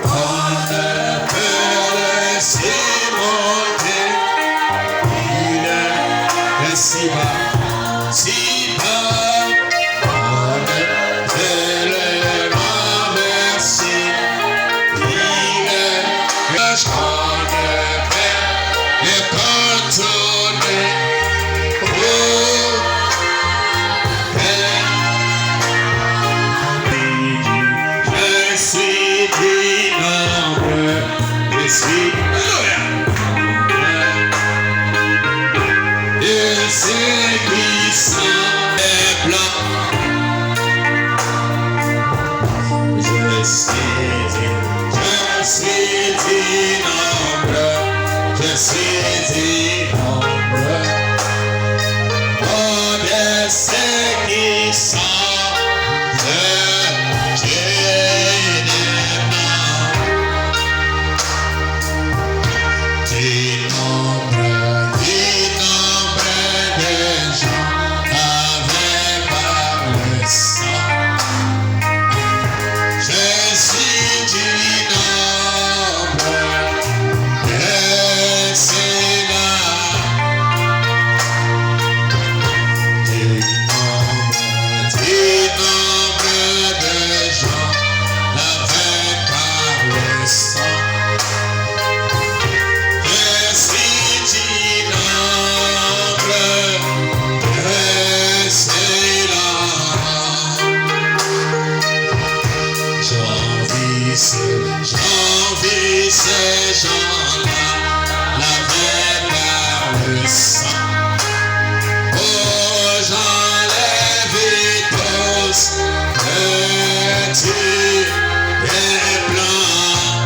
on ne peut laisser monter. Il est si bas, si bas, on ne peut le renverser. Il est le champ de paix et contourner. Je suis du nombre, je suis de ceux qui sont les blancs. Je suis du nombre, je suis du nombre. Oh, de ceux qui sont de Dieu du nombre de gens lavés par le sang. Je suis du nombre de ceux-là. Du nombre de gens lavés par le sang. Je suis du nombre de ceux-là. J'envie ces gens-là, lavés par le sang. Oh, j'enlève tous que tu es blanc.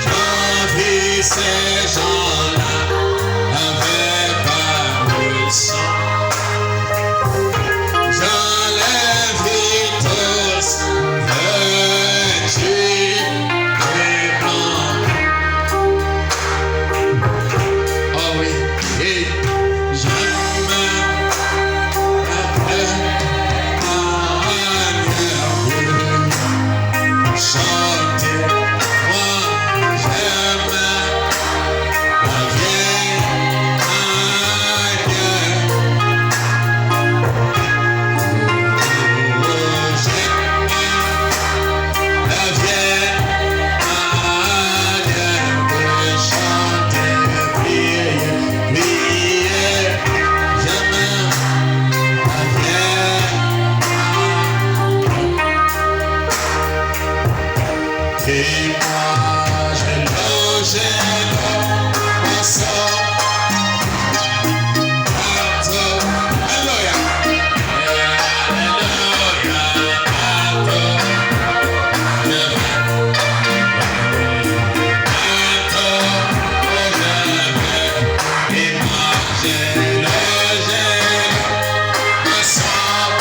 J'envie ces gens-là, lavés par le sang. J'enlève tous que tu es blanc. Oh oui, et j'aime la paix à chanter. Moi, j'aime la vieille et moi, je loge ensemble. Alléluia. Et moi, je loge ensemble.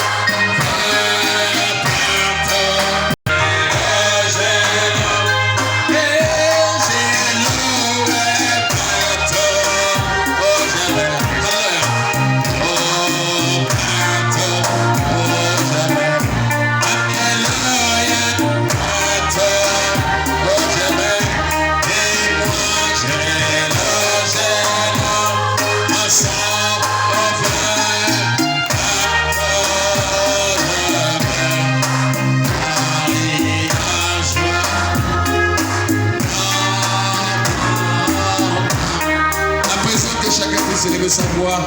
Élever sa voix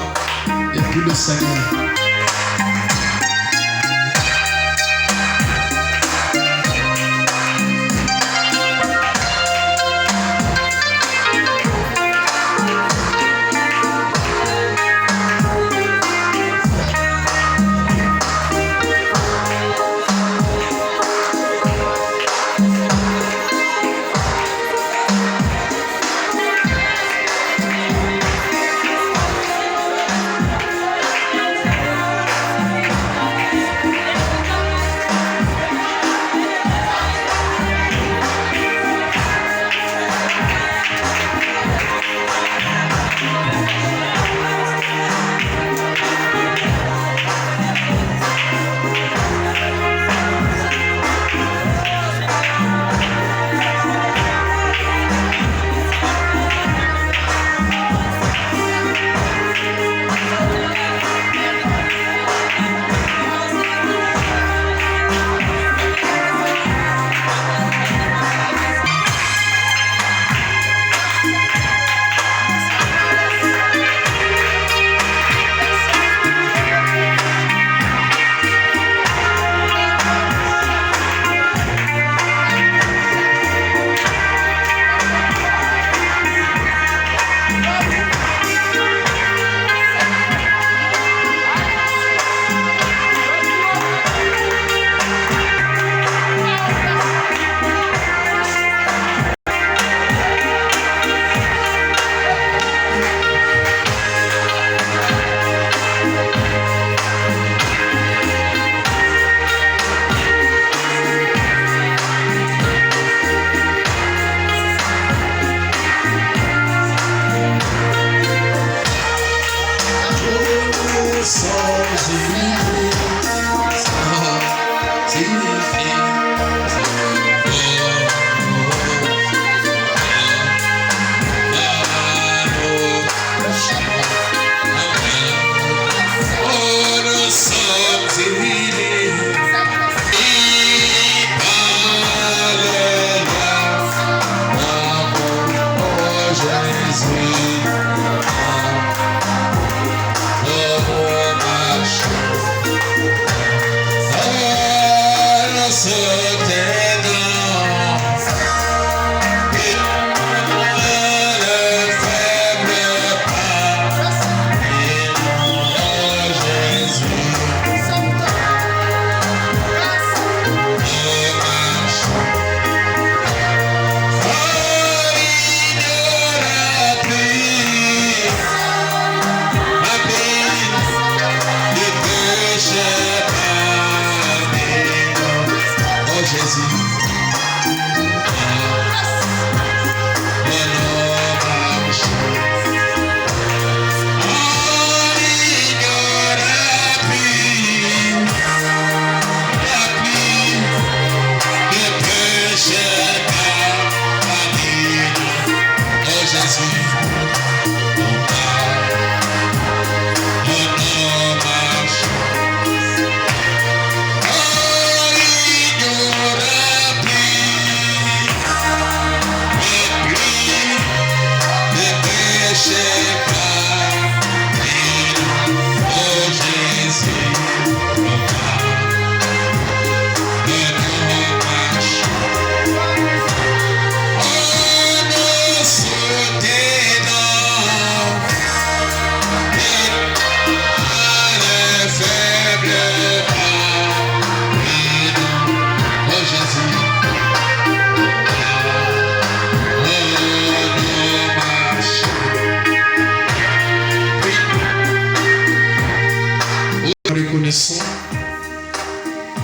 et puis le Seigneur.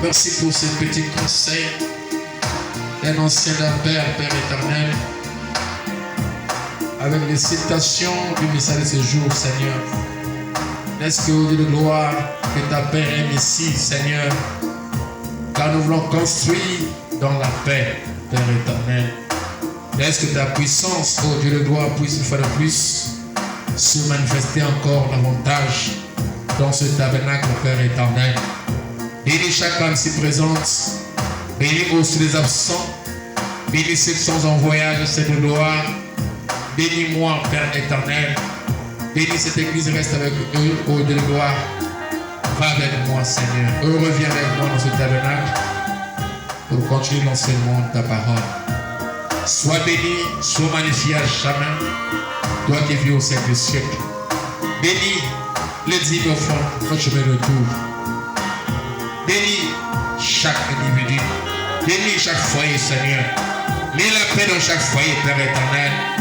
Merci pour ce petit conseil d'un ancien Père éternel, avec les citations du message de ce jour, Seigneur. Laisse que, au Dieu de gloire, que ta paix règne ici, Seigneur, car nous voulons construire dans la paix, Père éternel. Laisse que ta puissance, ô Dieu de gloire, puisse une fois de plus se manifester encore davantage dans ce tabernacle, Père éternel. Bénis chaque âme ici présente. Bénis aussi les absents. Bénis ceux qui sont en voyage, c'est de gloire. Bénis-moi, Père éternel. Bénis cette église, reste avec eux, ô Dieu de gloire. Va avec moi, Seigneur. Reviens avec moi dans ce tabernacle pour continuer l'enseignement de ta parole. Sois béni, sois magnifié à jamais. Toi qui vis au siècle des siècles. Bénis les dîmes offrandes, notre chemin de retour. Bénis chaque individu. Bénis chaque foyer, Seigneur. Mets la paix dans chaque foyer, Père éternel.